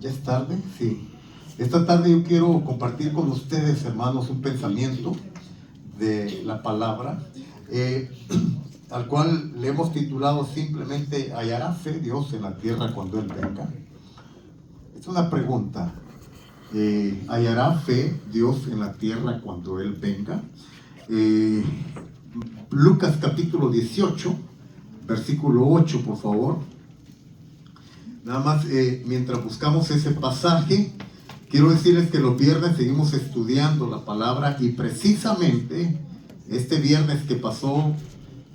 ¿Ya es tarde? Sí. Esta tarde yo quiero compartir con ustedes, hermanos, un pensamiento de la palabra, al cual le hemos titulado simplemente ¿hallará fe Dios en la tierra cuando Él venga? Es una pregunta. ¿Hallará fe Dios en la tierra cuando Él venga? Lucas capítulo 18, versículo 8, por favor. Nada más, mientras buscamos ese pasaje, quiero decirles que los viernes seguimos estudiando la palabra y precisamente este viernes que pasó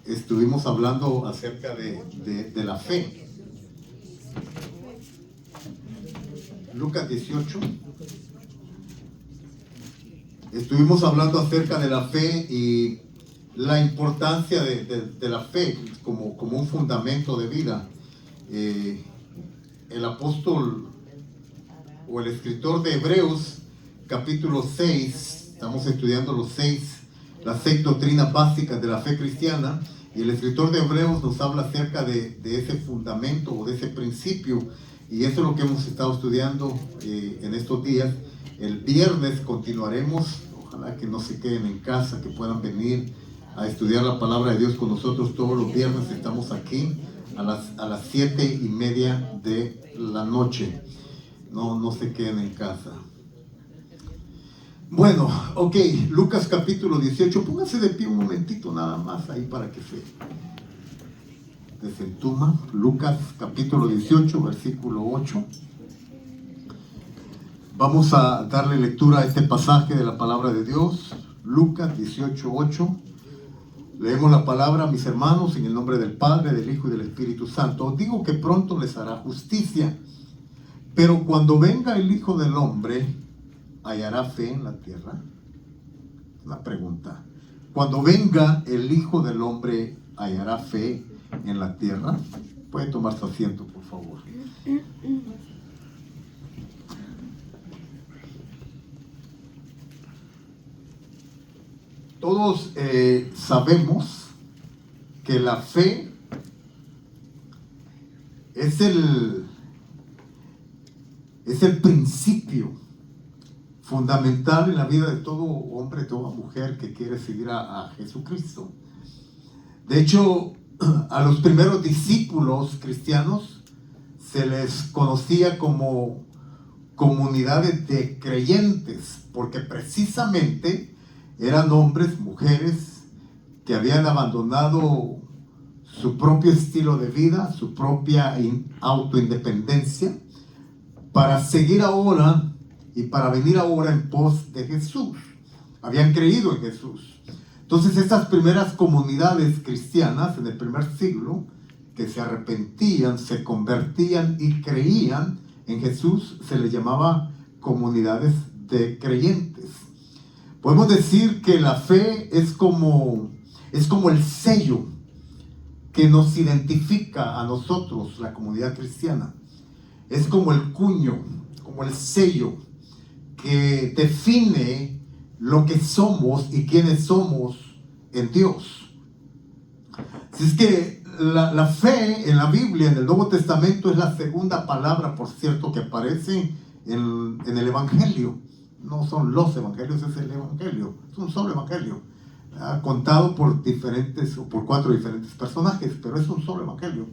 estuvimos hablando acerca de la fe. Lucas 18. Estuvimos hablando acerca de la fe y la importancia de la fe como un fundamento de vida. El apóstol o el escritor de Hebreos, capítulo 6, estamos estudiando las 6 doctrinas básicas de la fe cristiana, y el escritor de Hebreos nos habla acerca de ese fundamento o de ese principio, y eso es lo que hemos estado estudiando en estos días. El viernes continuaremos, ojalá que no se queden en casa, que puedan venir a estudiar la palabra de Dios con nosotros. Todos los viernes estamos aquí a las 7:30 de la noche. No se queden en casa. Bueno, ok, Lucas capítulo 18, pónganse de pie un momentito nada más ahí para que se desentuma. Lucas capítulo 18, versículo 8. Vamos a darle lectura a este pasaje de la palabra de Dios. Lucas 18, 8. Leemos la palabra, mis hermanos, en el nombre del Padre, del Hijo y del Espíritu Santo. Os digo que pronto les hará justicia, pero cuando venga el Hijo del Hombre, ¿hallará fe en la tierra? Una pregunta. Cuando venga el Hijo del Hombre, ¿hallará fe en la tierra? Puede tomar su asiento, por favor. Todos sabemos que la fe es el principio fundamental en la vida de todo hombre, toda mujer que quiere seguir a Jesucristo. De hecho, a los primeros discípulos cristianos se les conocía como comunidades de creyentes, porque precisamente eran hombres, mujeres que habían abandonado su propio estilo de vida, su propia autoindependencia, para seguir ahora y para venir ahora en pos de Jesús. Habían creído en Jesús. Entonces estas primeras comunidades cristianas en el primer siglo, que se arrepentían, se convertían y creían en Jesús, se les llamaba comunidades de creyentes. Podemos decir que la fe es como el sello que nos identifica a nosotros, la comunidad cristiana. Es como el cuño, como el sello que define lo que somos y quiénes somos en Dios. Si es que la fe en la Biblia, en el Nuevo Testamento, es la segunda palabra, por cierto, que aparece en el Evangelio. No son los evangelios, es el evangelio, es un solo evangelio, contado por 4 diferentes personajes, pero es un solo evangelio.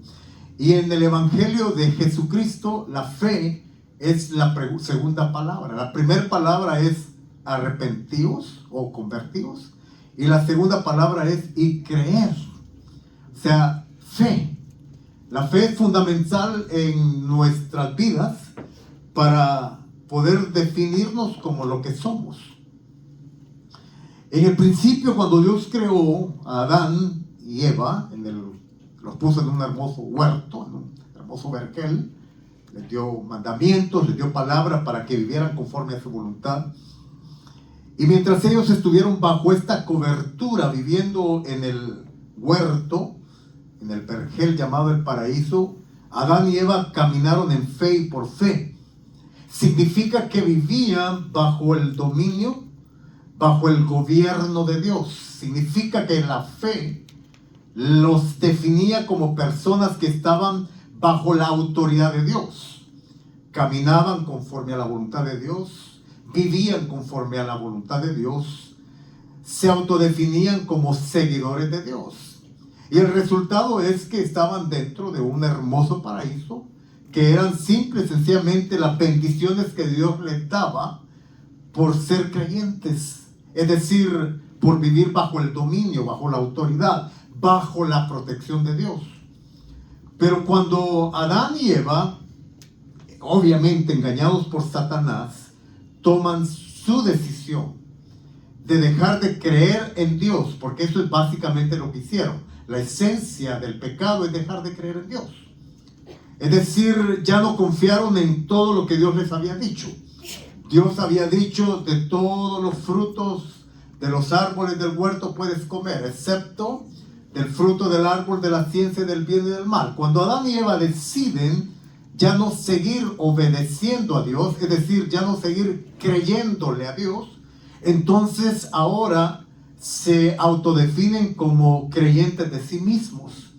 Y en el evangelio de Jesucristo, la fe es la segunda palabra. La primera palabra es arrepentíos o convertidos, y la segunda palabra es y creer. O sea, fe. La fe es fundamental en nuestras vidas para poder definirnos como lo que somos. En el principio, cuando Dios creó a Adán y Eva, los puso en un hermoso huerto, en un hermoso vergel, les dio mandamientos, les dio palabra para que vivieran conforme a su voluntad. Y mientras ellos estuvieron bajo esta cobertura, viviendo en el huerto, en el vergel llamado el paraíso, Adán y Eva caminaron en fe y por fe. Significa que vivían bajo el dominio, bajo el gobierno de Dios. Significa que la fe los definía como personas que estaban bajo la autoridad de Dios. caminaban conforme a la voluntad de Dios, vivían conforme a la voluntad de Dios, se autodefinían como seguidores de Dios. Y el resultado es que estaban dentro de un hermoso paraíso, que eran simple y sencillamente las bendiciones que Dios les daba por ser creyentes, es decir, por vivir bajo el dominio, bajo la autoridad, bajo la protección de Dios. Pero cuando Adán y Eva, obviamente engañados por Satanás, toman su decisión de dejar de creer en Dios, porque eso es básicamente lo que hicieron. La esencia del pecado es dejar de creer en Dios. Es decir, ya no confiaron en todo lo que Dios les había dicho. Dios había dicho: de todos los frutos de los árboles del huerto puedes comer, excepto del fruto del árbol de la ciencia del bien y del mal. Cuando Adán y Eva deciden ya no seguir obedeciendo a Dios, es decir, ya no seguir creyéndole a Dios, entonces ahora se autodefinen como creyentes de sí mismos.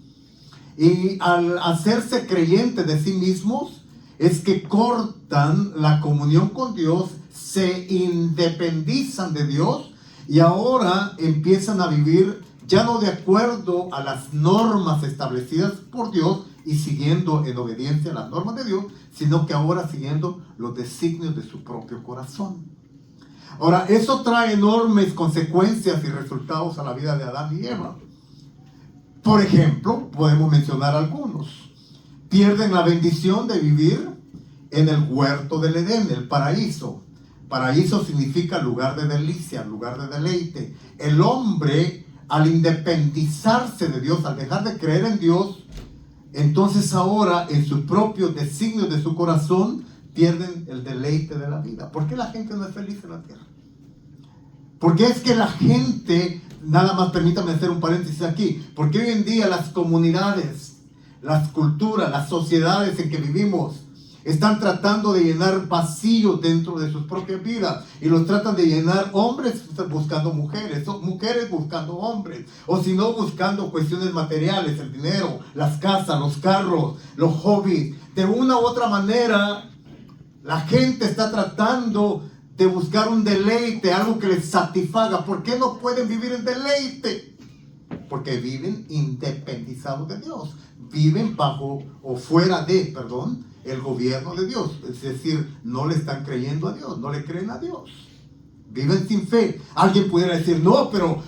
Y al hacerse creyentes de sí mismos, es que cortan la comunión con Dios, se independizan de Dios y ahora empiezan a vivir ya no de acuerdo a las normas establecidas por Dios y siguiendo en obediencia a las normas de Dios, sino que ahora siguiendo los designios de su propio corazón. Ahora, eso trae enormes consecuencias y resultados a la vida de Adán y Eva. Por ejemplo, podemos mencionar algunos. Pierden la bendición de vivir en el huerto del Edén, el paraíso. Paraíso significa lugar de delicia, lugar de deleite. El hombre, al independizarse de Dios, al dejar de creer en Dios, entonces ahora en sus propios designios de su corazón pierden el deleite de la vida. ¿Por qué la gente no es feliz en la tierra? Porque es que la gente, nada más permítame hacer un paréntesis aquí, porque hoy en día las comunidades, las culturas, las sociedades en que vivimos están tratando de llenar vacíos dentro de sus propias vidas y los tratan de llenar hombres buscando mujeres, o mujeres buscando hombres, o si no buscando cuestiones materiales, el dinero, las casas, los carros, los hobbies. De una u otra manera la gente está tratando de buscar un deleite, algo que les satisfaga. ¿Por qué no pueden vivir en deleite? Porque viven independizados de Dios, viven bajo o fuera de, el gobierno de Dios. Es decir, no le están creyendo a Dios, no le creen a Dios, viven sin fe. Alguien pudiera decir: no, pero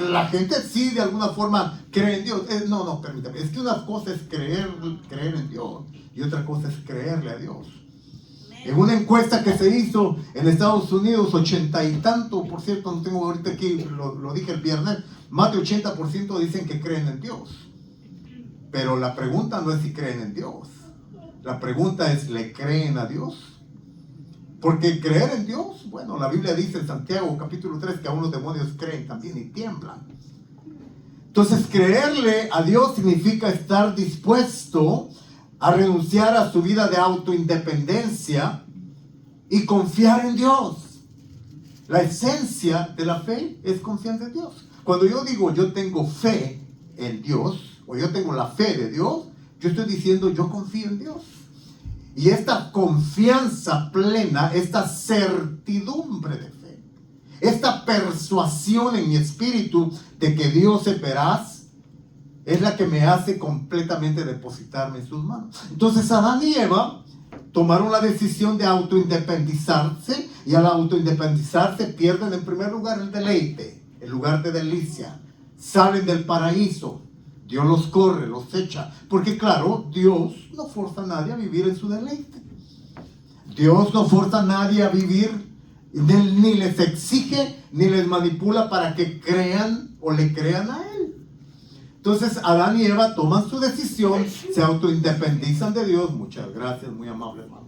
la gente sí de alguna forma cree en Dios. No, permítame, es que una cosa es creer en Dios y otra cosa es creerle a Dios. En una encuesta que se hizo en Estados Unidos, 80 y tanto por ciento, no tengo ahorita aquí, lo dije el viernes, más de 80% dicen que creen en Dios. Pero la pregunta no es si creen en Dios. La pregunta es: ¿le creen a Dios? Porque creer en Dios, bueno, la Biblia dice en Santiago capítulo 3 que aún los demonios creen también y tiemblan. Entonces, creerle a Dios significa estar dispuesto a renunciar a su vida de autoindependencia y confiar en Dios. La esencia de la fe es confianza en Dios. Cuando yo digo yo tengo fe en Dios, o yo tengo la fe de Dios, yo estoy diciendo yo confío en Dios. Y esta confianza plena, esta certidumbre de fe, esta persuasión en mi espíritu de que Dios es veraz, es la que me hace completamente depositarme en sus manos. Entonces Adán y Eva tomaron la decisión de autoindependizarse, y al autoindependizarse pierden en primer lugar el deleite, el lugar de delicia. Salen del paraíso, Dios los corre, los echa, porque claro, Dios no forza a nadie a vivir en su deleite. Dios no forza a nadie a vivir, ni les exige, ni les manipula para que crean o le crean a Él. Entonces Adán y Eva toman su decisión, se autoindependizan de Dios. Muchas gracias, muy amable hermano.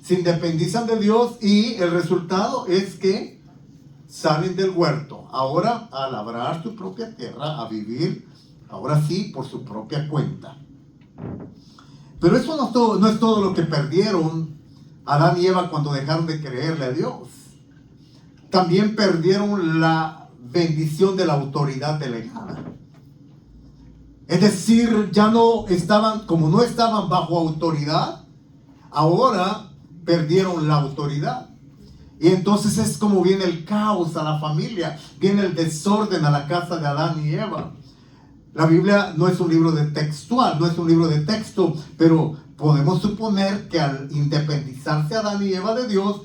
Se independizan de Dios y el resultado es que salen del huerto, ahora a labrar su propia tierra, a vivir, ahora sí, por su propia cuenta. Pero eso no es todo lo que perdieron Adán y Eva cuando dejaron de creerle a Dios. También perdieron la bendición de la autoridad delegada. Es decir, ya no estaban, como no estaban bajo autoridad, ahora perdieron la autoridad. Y entonces es como viene el caos a la familia, viene el desorden a la casa de Adán y Eva. La Biblia no es un libro de textual, no es un libro de texto, pero podemos suponer que al independizarse Adán y Eva de Dios,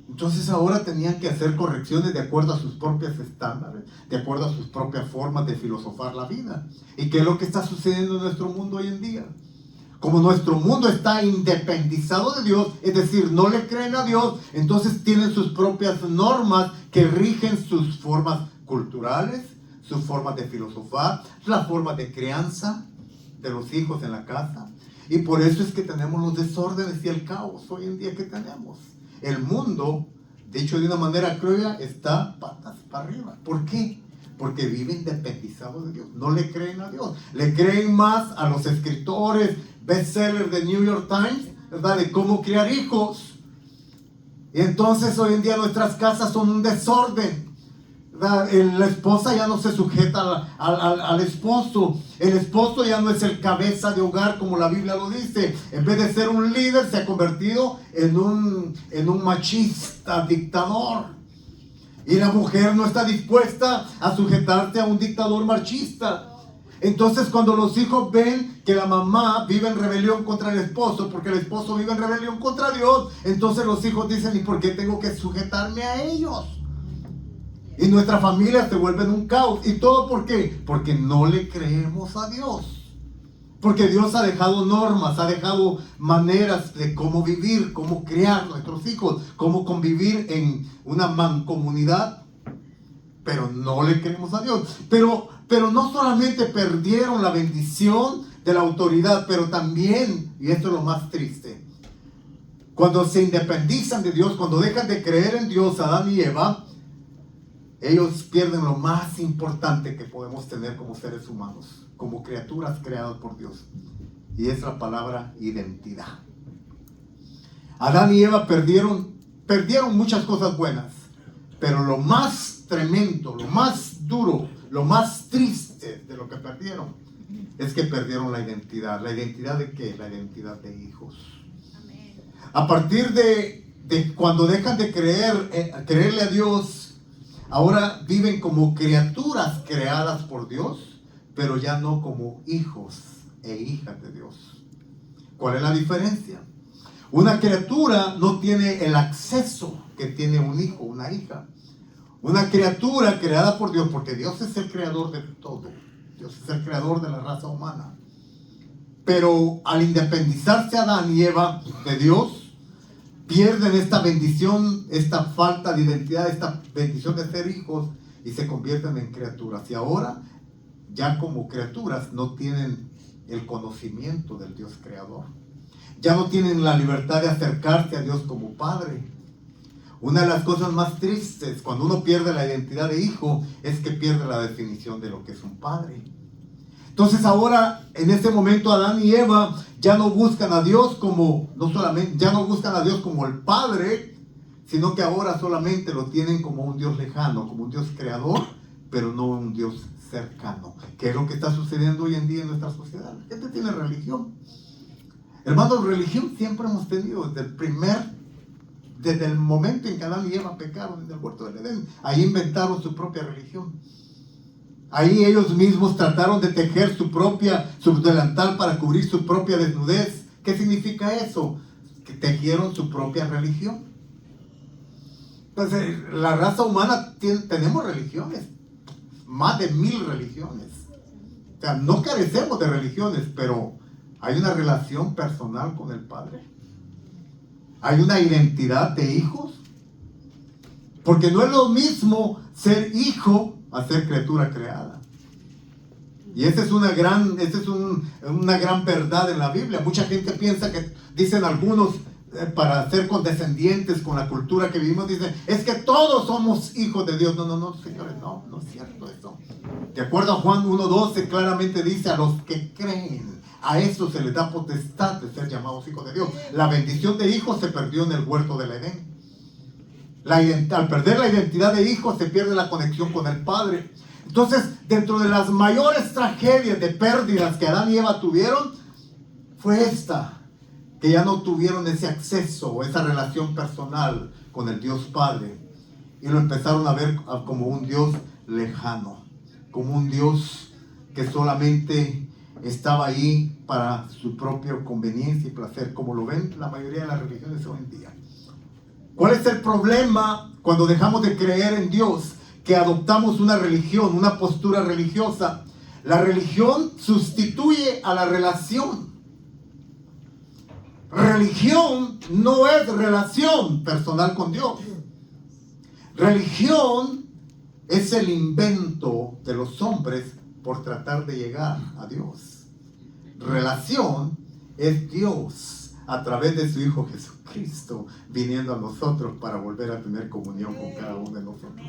entonces ahora tenían que hacer correcciones de acuerdo a sus propios estándares, de acuerdo a sus propias formas de filosofar la vida. ¿Y qué es lo que está sucediendo en nuestro mundo hoy en día? Como nuestro mundo está independizado de Dios, es decir, no le creen a Dios, entonces tienen sus propias normas que rigen sus formas culturales, sus formas de filosofar, las formas de crianza de los hijos en la casa. Y por eso es que tenemos los desórdenes y el caos hoy en día que tenemos. El mundo, dicho de una manera cruel, está patas para arriba. ¿Por qué? Porque vive independizado de Dios. No le creen a Dios. Le creen más a los escritores bestsellers de New York Times, ¿verdad?, de cómo criar hijos. Y entonces hoy en día nuestras casas son un desorden. La esposa ya no se sujeta al esposo. El esposo ya no es el cabeza de hogar como la Biblia lo dice. En vez de ser un líder, se ha convertido en un machista, dictador. Y la mujer no está dispuesta a sujetarse a un dictador machista. Entonces cuando los hijos ven que la mamá vive en rebelión contra el esposo, porque el esposo vive en rebelión contra Dios, entonces los hijos dicen, ¿y por qué tengo que sujetarme a ellos? Y nuestra familia se vuelve en un caos. ¿Y todo por qué? Porque no le creemos a Dios. Porque Dios ha dejado normas, ha dejado maneras de cómo vivir, cómo criar nuestros hijos, cómo convivir en una mancomunidad. Pero no le creemos a Dios. Pero no solamente perdieron la bendición de la autoridad, pero también, y esto es lo más triste, cuando se independizan de Dios, cuando dejan de creer en Dios, Adán y Eva, ellos pierden lo más importante que podemos tener como seres humanos, como criaturas creadas por Dios, y es la palabra identidad. Adán y Eva perdieron muchas cosas buenas, pero lo más tremendo, lo más duro, lo más triste de lo que perdieron es que perdieron la identidad. ¿La identidad de qué? La identidad de hijos. Amén. A partir de cuando dejan de creerle a Dios, ahora viven como criaturas creadas por Dios, pero ya no como hijos e hijas de Dios. ¿Cuál es la diferencia? Una criatura no tiene el acceso que tiene un hijo, una hija. Una criatura creada por Dios, porque Dios es el creador de todo. Dios es el creador de la raza humana. Pero al independizarse Adán y Eva de Dios, pierden esta bendición, esta falta de identidad, esta bendición de ser hijos, y se convierten en criaturas. Y ahora, ya como criaturas, no tienen el conocimiento del Dios creador. Ya no tienen la libertad de acercarse a Dios como Padre. Una de las cosas más tristes cuando uno pierde la identidad de hijo es que pierde la definición de lo que es un padre. Entonces ahora, en este momento, Adán y Eva ya no buscan a Dios como, ya no buscan a Dios como el Padre, sino que ahora solamente lo tienen como un Dios lejano, como un Dios creador, pero no un Dios cercano. ¿Qué es lo que está sucediendo hoy en día en nuestra sociedad? La gente tiene religión. Hermanos, religión siempre hemos tenido desde el momento en que Adán y Eva pecaron en el huerto del Edén. Ahí inventaron su propia religión. Ahí ellos mismos trataron de tejer su delantal para cubrir su propia desnudez. ¿Qué significa eso? Que tejieron su propia religión. Entonces, la raza humana tenemos religiones, más de 1000 religiones. O sea, no carecemos de religiones, pero hay una relación personal con el Padre. Hay una identidad de hijos. Porque no es lo mismo ser hijo a ser criatura creada. Y esa es una gran verdad en la Biblia. Mucha gente piensa que, dicen algunos, para ser condescendientes con la cultura que vivimos, dicen, es que todos somos hijos de Dios. No, señores, no es cierto eso. De acuerdo a Juan 1:12, claramente dice, a los que creen, a estos se les da potestad de ser llamados hijos de Dios. La bendición de hijos se perdió en el huerto del Edén. Al perder la identidad de hijos, se pierde la conexión con el Padre. Entonces, dentro de las mayores tragedias de pérdidas que Adán y Eva tuvieron, fue esta, que ya no tuvieron ese acceso o esa relación personal con el Dios Padre y lo empezaron a ver como un Dios lejano, como un Dios que solamente estaba ahí para su propia conveniencia y placer, como lo ven la mayoría de las religiones hoy en día. ¿Cuál es el problema cuando dejamos de creer en Dios? Que adoptamos una religión, una postura religiosa. La religión sustituye a la relación. Religión no es relación personal con Dios. Religión es el invento de los hombres por tratar de llegar a Dios. Relación es Dios a través de su Hijo Jesucristo viniendo a nosotros para volver a tener comunión con cada uno de nosotros.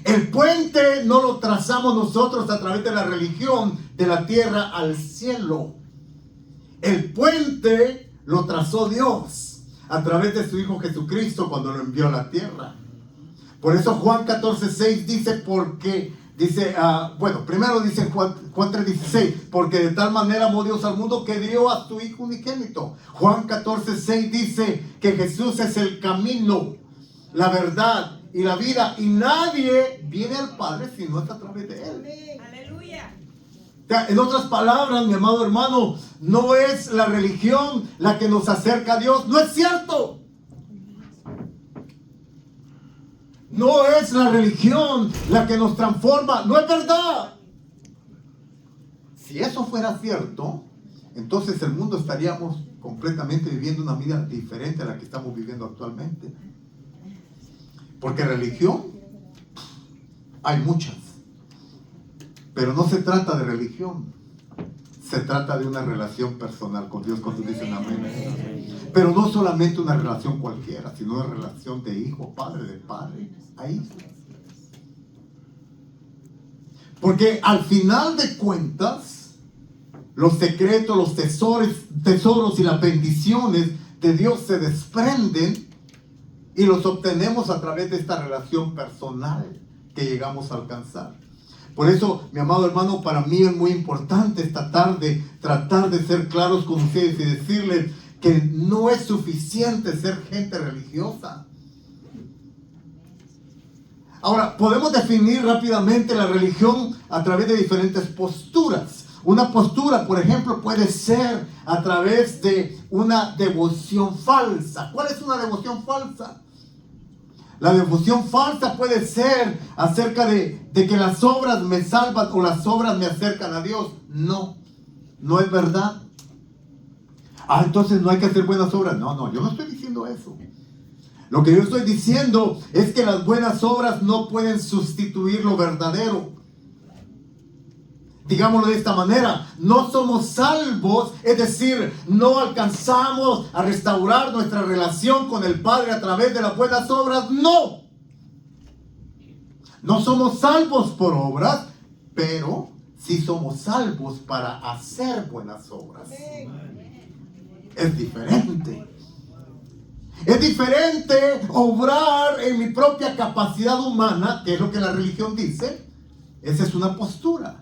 El puente no lo trazamos nosotros a través de la religión de la tierra al cielo. El puente lo trazó Dios a través de su Hijo Jesucristo cuando lo envió a la tierra. Por eso Juan 14:6 dice, primero dice Juan 3:16, porque de tal manera amó Dios al mundo que dio a su Hijo unigénito. Juan 14:6 dice que Jesús es el camino, la verdad y la vida, y nadie viene al Padre si no es a través de Él. Aleluya. En otras palabras, mi amado hermano, no es la religión la que nos acerca a Dios. No es cierto. No es la religión la que nos transforma. No es verdad. Si eso fuera cierto, entonces el mundo estaríamos completamente viviendo una vida diferente a la que estamos viviendo actualmente. Porque religión hay muchas. Pero no se trata de religión. Se trata de una relación personal con Dios, cuando dicen amén. Pero no solamente una relación cualquiera, sino una relación de hijo, padre, de padre a hijo. Porque al final de cuentas, los secretos, los tesoros y las bendiciones de Dios se desprenden y los obtenemos a través de esta relación personal que llegamos a alcanzar. Por eso, mi amado hermano, para mí es muy importante esta tarde tratar de ser claros con ustedes y decirles que no es suficiente ser gente religiosa. Ahora, podemos definir rápidamente la religión a través de diferentes posturas. Una postura, por ejemplo, puede ser a través de una devoción falsa. ¿Cuál es una devoción falsa? La devoción falsa puede ser acerca de que las obras me salvan o las obras me acercan a Dios. No, no es verdad. Entonces no hay que hacer buenas obras. No, yo no estoy diciendo eso. Lo que yo estoy diciendo es que las buenas obras no pueden sustituir lo verdadero. Digámoslo de esta manera, no somos salvos, es decir, no alcanzamos a restaurar nuestra relación con el Padre a través de las buenas obras. No somos salvos por obras, pero sí somos salvos para hacer buenas obras. Es diferente. Es diferente obrar en mi propia capacidad humana, que es lo que la religión dice. Esa es una postura.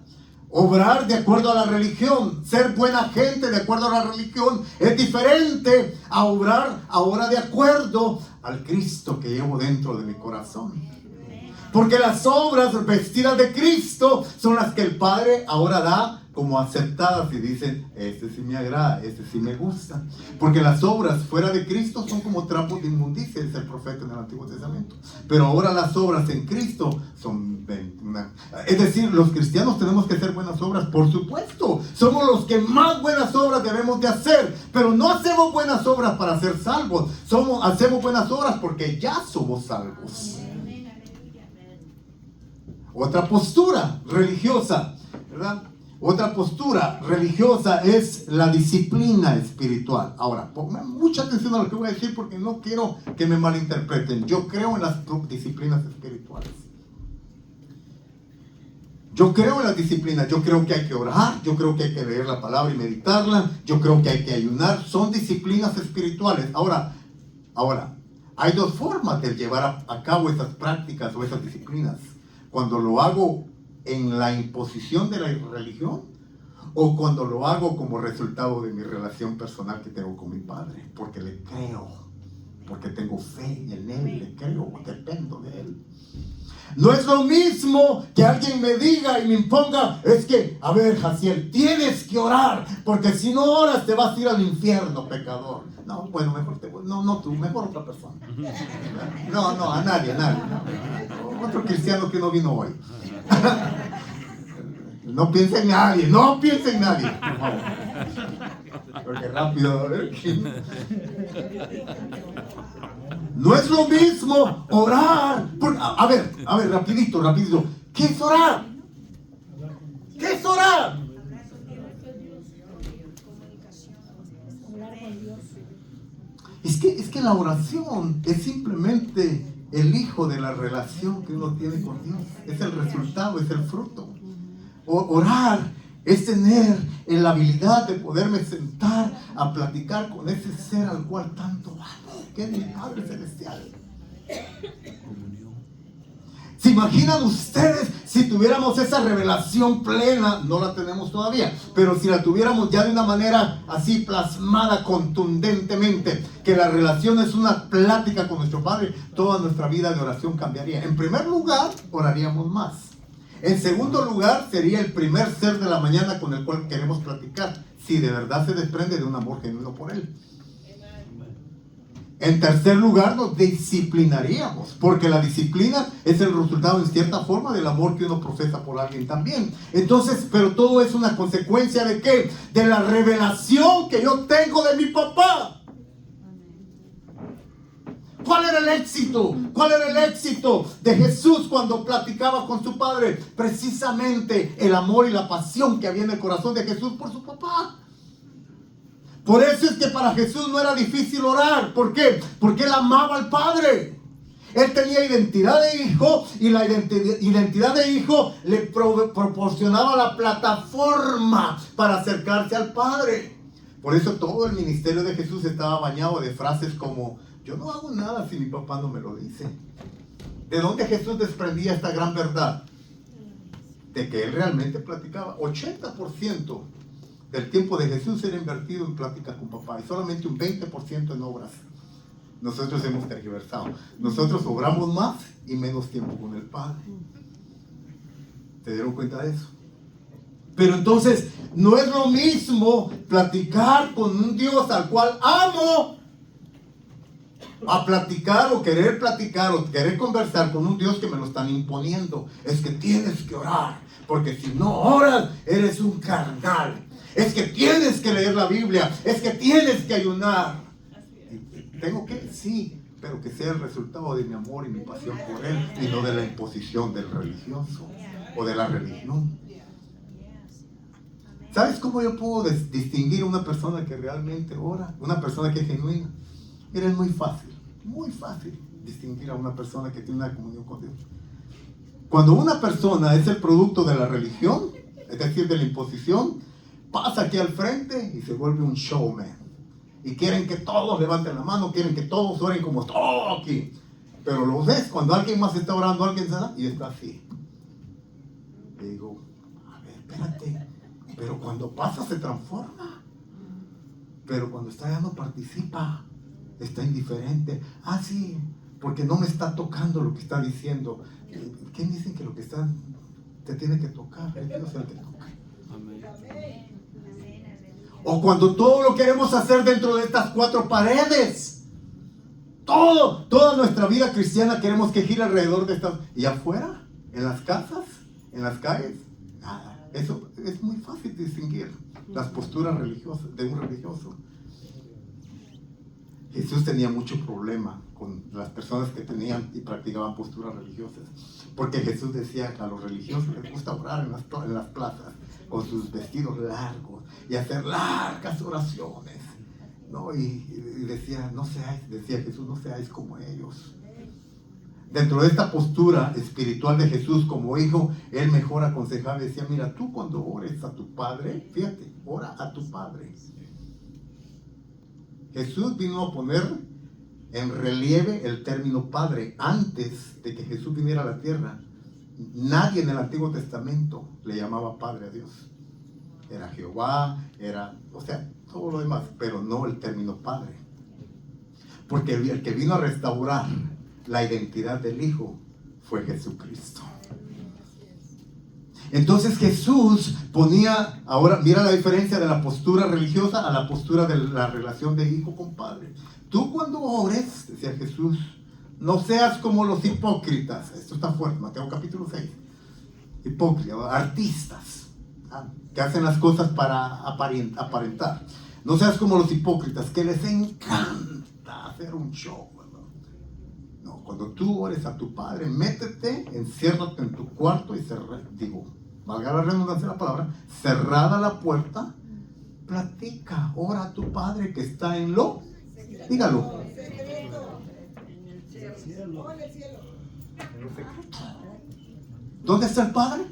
Obrar de acuerdo a la religión, ser buena gente de acuerdo a la religión, es diferente a obrar ahora de acuerdo al Cristo que llevo dentro de mi corazón. Porque las obras vestidas de Cristo son las que el Padre ahora da como aceptadas y dicen, este sí me agrada, este sí me gusta. Porque las obras fuera de Cristo son como trapos de inmundicia, dice el profeta en el Antiguo Testamento. Pero ahora las obras en Cristo son... Es decir, los cristianos tenemos que hacer buenas obras, por supuesto. Somos los que más buenas obras debemos de hacer. Pero no hacemos buenas obras para ser salvos. Hacemos buenas obras porque ya somos salvos. Otra postura religiosa, ¿verdad? Otra postura religiosa es la disciplina espiritual. Ahora, pongan mucha atención a lo que voy a decir porque no quiero que me malinterpreten. Yo creo en las disciplinas espirituales. Yo creo en las disciplinas. Yo creo que hay que orar. Yo creo que hay que leer la palabra y meditarla. Yo creo que hay que ayunar. Son disciplinas espirituales. Ahora, hay dos formas de llevar a cabo esas prácticas o esas disciplinas. Cuando lo hago en la imposición de la religión o cuando lo hago como resultado de mi relación personal que tengo con mi Padre, porque le creo, porque tengo fe en Él, le creo, dependo de Él. No es lo mismo que alguien me diga y me imponga, es que, a ver, Jaciel, tienes que orar, porque si no oras te vas a ir al infierno, pecador. No, bueno, mejor no tú, mejor otra persona. No, a nadie. No. Otro cristiano que no vino hoy. No piensa en nadie, por favor. Porque rápido, No es lo mismo orar. A ver, rapidito. ¿Qué es orar? ¿Qué es orar? Es que la oración es simplemente el hijo de la relación que uno tiene con Dios. Es el resultado, es el fruto. Orar es tener la habilidad de poderme sentar a platicar con ese ser al cual tanto amo, que es mi Padre Celestial. ¿Se imaginan ustedes si tuviéramos esa revelación plena? No la tenemos todavía, pero si la tuviéramos ya de una manera así plasmada contundentemente, que la relación es una plática con nuestro Padre, toda nuestra vida de oración cambiaría. En primer lugar, oraríamos más. En segundo lugar, sería el primer ser de la mañana con el cual queremos platicar, si de verdad se desprende de un amor genuino por Él. En tercer lugar, nos disciplinaríamos, porque la disciplina es el resultado en cierta forma del amor que uno profesa por alguien también. Entonces, pero todo es una consecuencia ¿de qué? De la revelación que yo tengo de mi papá. ¿Cuál era el éxito? ¿Cuál era el éxito de Jesús cuando platicaba con su Padre? Precisamente el amor y la pasión que había en el corazón de Jesús por su papá. Por eso es que para Jesús no era difícil orar. ¿Por qué? Porque Él amaba al Padre. Él tenía identidad de hijo y la identidad de hijo le proporcionaba la plataforma para acercarse al Padre. Por eso todo el ministerio de Jesús estaba bañado de frases como: yo no hago nada si mi papá no me lo dice. ¿De dónde Jesús desprendía esta gran verdad? De que Él realmente platicaba. 80% del tiempo de Jesús era invertido en plática con papá y solamente un 20% en obras. Nosotros hemos tergiversado. Nosotros obramos más y menos tiempo con el Padre. ¿Se dieron cuenta de eso? Pero entonces, no es lo mismo platicar con un Dios al cual amo a platicar o querer conversar con un Dios que me lo están imponiendo. Es que tienes que orar, porque si no oras, eres un carnal. Es que tienes que leer la Biblia, es que tienes que ayunar. Tengo que, sí, pero que sea el resultado de mi amor y mi pasión por Él, y no de la imposición del religioso o de la religión. ¿Sabes cómo yo puedo distinguir a una persona que realmente ora? Una persona que es genuina. Mira, es muy fácil distinguir a una persona que tiene una comunión con Dios. Cuando una persona es el producto de la religión, es decir, de la imposición, pasa aquí al frente y se vuelve un showman. Y quieren que todos levanten la mano, quieren que todos oren como todo aquí. Pero lo ves cuando alguien más está orando, alguien se da y está así. Le digo, a ver, espérate. Pero cuando pasa se transforma. Pero cuando está ya no participa. Está indiferente. Ah, sí, porque no me está tocando lo que está diciendo. ¿Quién dicen que lo que está te tiene que tocar? El Dios es el que toca. Amén. O cuando todo lo queremos hacer dentro de estas cuatro paredes. Toda nuestra vida cristiana queremos que gire alrededor de estas. ¿Y afuera? ¿En las casas? ¿En las calles? Nada. Eso es muy fácil distinguir las posturas religiosas de un religioso. Jesús tenía mucho problema con las personas que tenían y practicaban posturas religiosas, porque Jesús decía que a los religiosos les gusta orar en las plazas con sus vestidos largos y hacer largas oraciones, ¿no? Y decía Jesús, no seáis como ellos. Dentro de esta postura espiritual de Jesús como hijo, Él mejor aconsejaba y decía, mira, tú cuando ores a tu Padre, fíjate, ora a tu Padre. Jesús vino a poner en relieve el término Padre. Antes de que Jesús viniera a la tierra, nadie en el Antiguo Testamento le llamaba Padre a Dios. era Jehová, era, o sea, todo lo demás, pero no el término Padre. Porque el que vino a restaurar la identidad del Hijo fue Jesucristo. Entonces Jesús ponía, ahora mira la diferencia de la postura religiosa a la postura de la relación de hijo con padre. Tú cuando ores, decía Jesús, no seas como los hipócritas. Esto está fuerte, Mateo capítulo 6. Hipócritas, artistas, que hacen las cosas para aparentar. No seas como los hipócritas, que les encanta hacer un show. No, cuando tú ores a tu Padre, métete, enciérrate en tu cuarto y valga la redundancia de la palabra, cerrada la puerta, platica, ora a tu Padre que está en lo, dígalo, en el cielo. ¿Dónde está el Padre?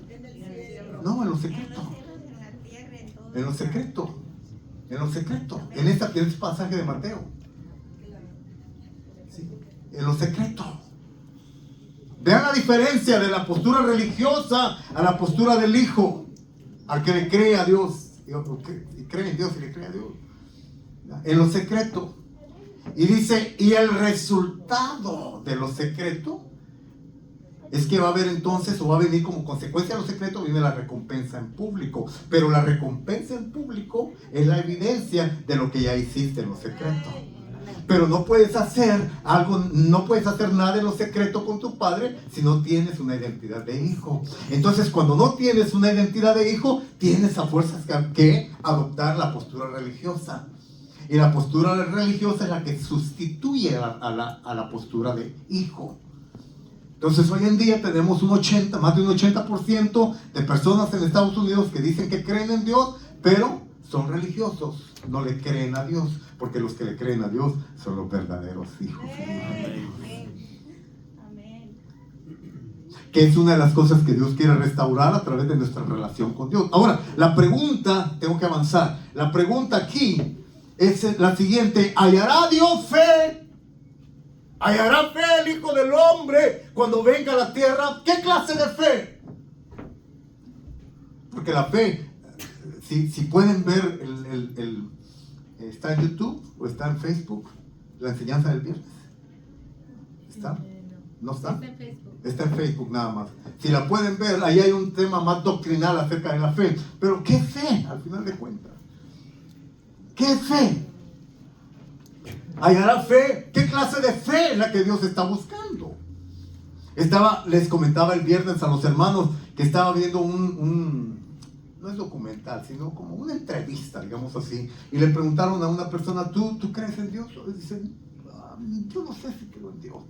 No, en lo secreto. En lo secreto. En lo secreto. En este pasaje de Mateo. Sí, en lo secreto. Vean la diferencia de la postura religiosa a la postura del Hijo, al que le cree a Dios, y cree en Dios y le cree a Dios, en lo secreto. Y dice, y el resultado de lo secreto es que va a haber entonces, o va a venir como consecuencia de lo secreto, viene la recompensa en público. Pero la recompensa en público es la evidencia de lo que ya hiciste en lo secreto. Pero no puedes hacer algo, no puedes hacer nada en lo secreto con tu Padre si no tienes una identidad de hijo. Entonces, cuando no tienes una identidad de hijo, tienes a fuerzas que adoptar la postura religiosa. Y la postura religiosa es la que sustituye a la postura de hijo. Entonces, hoy en día tenemos más de un 80% de personas en Estados Unidos que dicen que creen en Dios, pero son religiosos, no le creen a Dios, porque los que le creen a Dios son los verdaderos hijos. Amén. Que es una de las cosas que Dios quiere restaurar a través de nuestra relación con Dios. Ahora, la pregunta, tengo que avanzar, la pregunta aquí es la siguiente: ¿hallará Dios fe? ¿Hallará fe el Hijo del Hombre cuando venga a la tierra? ¿Qué clase de fe? Porque la fe, si pueden ver, está en YouTube o está en Facebook, la enseñanza del viernes. ¿Está? ¿No está? Está en Facebook. Está en Facebook nada más. Si la pueden ver, ahí hay un tema más doctrinal acerca de la fe. Pero ¿qué fe al final de cuentas? ¿Qué fe? ¿Hallará fe? ¿Qué clase de fe es la que Dios está buscando? Les comentaba el viernes a los hermanos que estaba viendo no es documental, sino como una entrevista, digamos así, y le preguntaron a una persona, ¿tú crees en Dios? Y dicen, yo no sé si creo en Dios,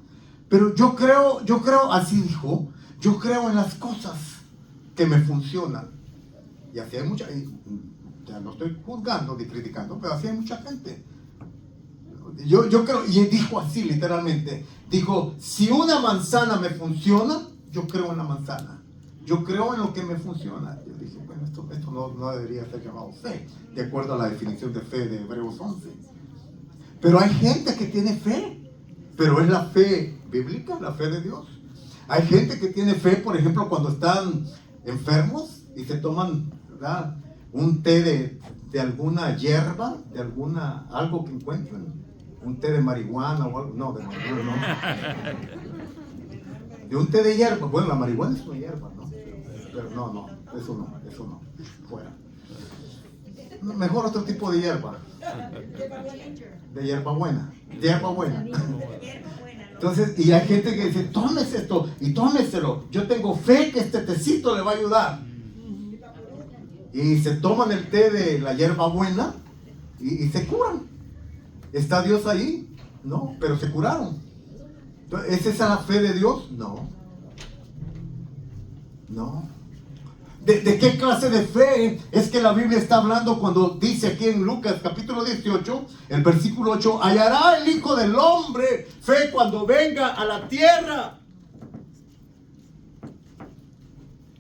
pero yo creo, así dijo, yo creo en las cosas que me funcionan. Y así hay mucha, ya no estoy juzgando ni criticando, pero así hay mucha gente. Yo creo, y dijo así literalmente, dijo, si una manzana me funciona, yo creo en la manzana. Yo creo en lo que me funciona. Yo dije, bueno, esto no debería ser llamado fe, de acuerdo a la definición de fe de Hebreos 11. Pero hay gente que tiene fe, pero es la fe bíblica, la fe de Dios. Hay gente que tiene fe, por ejemplo, cuando están enfermos y se toman, ¿verdad?, un té de alguna hierba, de algo que encuentran, un té de marihuana o algo, no, de marihuana no. De un té de hierba, bueno, la marihuana es una hierba, ¿no? Pero no, eso no, fuera. Mejor otro tipo de hierba. De hierba buena. Entonces, y hay gente que dice, tómese esto y tómeselo. Yo tengo fe que este tecito le va a ayudar. Y se toman el té de la hierba buena y se curan. ¿Está Dios ahí? No, pero se curaron. Entonces, ¿es esa la fe de Dios? No. ¿De qué clase de fe es que la Biblia está hablando cuando dice aquí en Lucas capítulo 18, el versículo 8, hallará el Hijo del Hombre fe cuando venga a la tierra?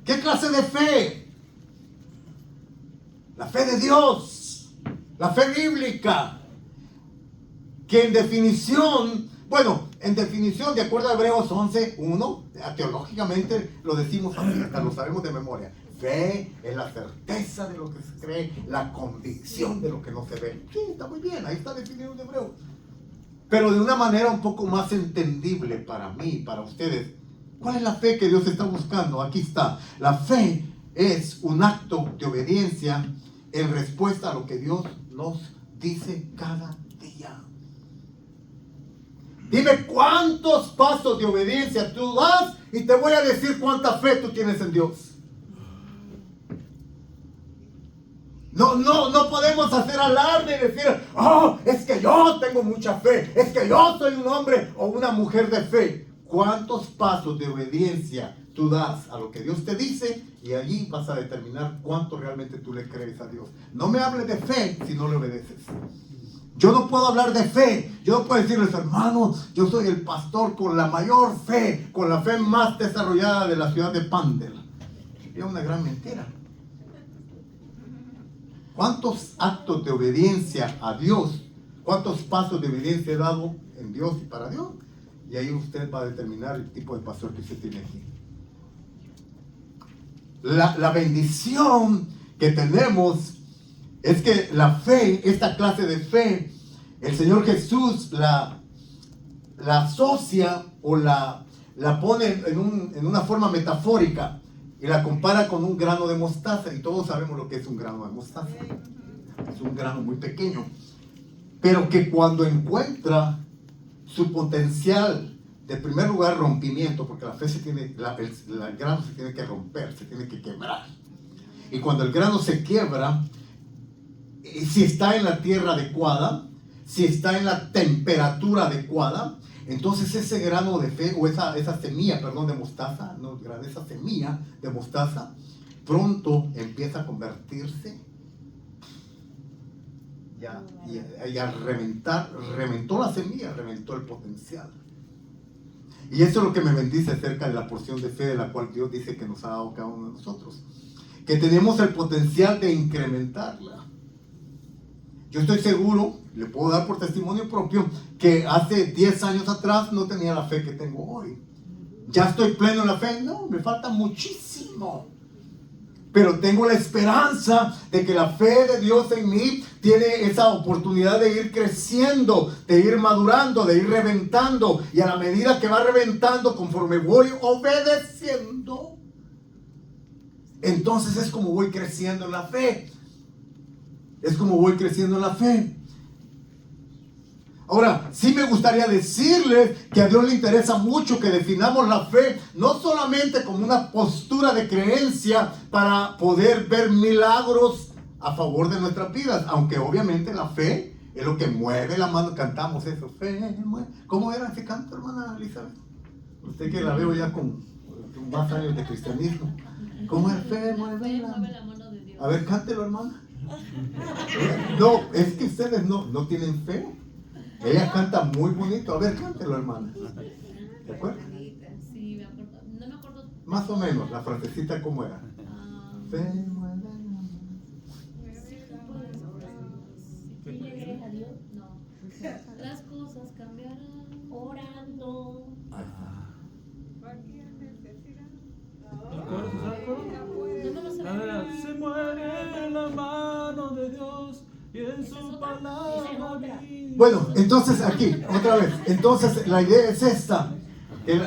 ¿Qué clase de fe? La fe de Dios, la fe bíblica, que en definición, de acuerdo a Hebreos 11:1, teológicamente lo decimos así, hasta lo sabemos de memoria. Fe es la certeza de lo que se cree, la convicción de lo que no se ve. Sí, está muy bien, ahí está definido en hebreo. Pero de una manera un poco más entendible para mí, para ustedes. ¿Cuál es la fe que Dios está buscando? Aquí está. La fe es un acto de obediencia en respuesta a lo que Dios nos dice cada día. Dime cuántos pasos de obediencia tú das y te voy a decir cuánta fe tú tienes en Dios. No podemos hacer alarde y decir, es que yo tengo mucha fe, es que yo soy un hombre o una mujer de fe. ¿Cuántos pasos de obediencia tú das a lo que Dios te dice? Y allí vas a determinar cuánto realmente tú le crees a Dios. No me hables de fe si no le obedeces. Yo no puedo hablar de fe. Yo no puedo decirles, hermanos, yo soy el pastor con la mayor fe, con la fe más desarrollada de la ciudad de Pandel. Es una gran mentira. ¿Cuántos actos de obediencia a Dios, cuántos pasos de obediencia he dado en Dios y para Dios? Y ahí usted va a determinar el tipo de pastor que usted tiene aquí. La bendición que tenemos es que la fe, esta clase de fe, el Señor Jesús la asocia o la pone en una forma metafórica y la compara con un grano de mostaza, y todos sabemos lo que es un grano de mostaza. Es un grano muy pequeño, pero que cuando encuentra su potencial, de primer lugar rompimiento, porque la fe el grano se tiene que romper, se tiene que quebrar. Y cuando el grano se quiebra, si está en la tierra adecuada, si está en la temperatura adecuada, entonces ese grano de fe, o esa semilla, de mostaza, esa semilla de mostaza, pronto empieza a convertirse, y al reventar, reventó la semilla, reventó el potencial. Y eso es lo que me bendice acerca de la porción de fe de la cual Dios dice que nos ha dado cada uno de nosotros. Que tenemos el potencial de incrementarla. Yo estoy seguro, le puedo dar por testimonio propio, que hace 10 años atrás no tenía la fe que tengo hoy. ¿Ya estoy pleno en la fe? No, me falta muchísimo. Pero tengo la esperanza de que la fe de Dios en mí tiene esa oportunidad de ir creciendo, de ir madurando, de ir reventando. Y a la medida que va reventando, conforme voy obedeciendo, entonces es como voy creciendo en la fe. Es como voy creciendo en la fe. Ahora, sí me gustaría decirles que a Dios le interesa mucho que definamos la fe, no solamente como una postura de creencia para poder ver milagros a favor de nuestras vidas, aunque obviamente la fe es lo que mueve la mano. Cantamos eso, fe mueve. ¿Cómo era ese canto, hermana Elizabeth? Usted que la veo ya con más años de cristianismo. ¿Cómo es? Fe mueve la mano de Dios. A ver, cántelo, hermana. No, es que ustedes no tienen fe. Ella canta muy bonito. A ver, cántelo, hermana. ¿De acuerdo? Sí, me acuerdo. No me acuerdo. Más o menos, la frasecita, ¿cómo era? Fe mueve la mano. ¿Sí le crees a Dios? No. Las cosas cambiarán orando. Cualquier necesidad. No me lo sé. Se mueve en la mano de Dios y en ¿Esa es su otra? palabra. Bueno, entonces aquí, otra vez. Entonces la idea es esta.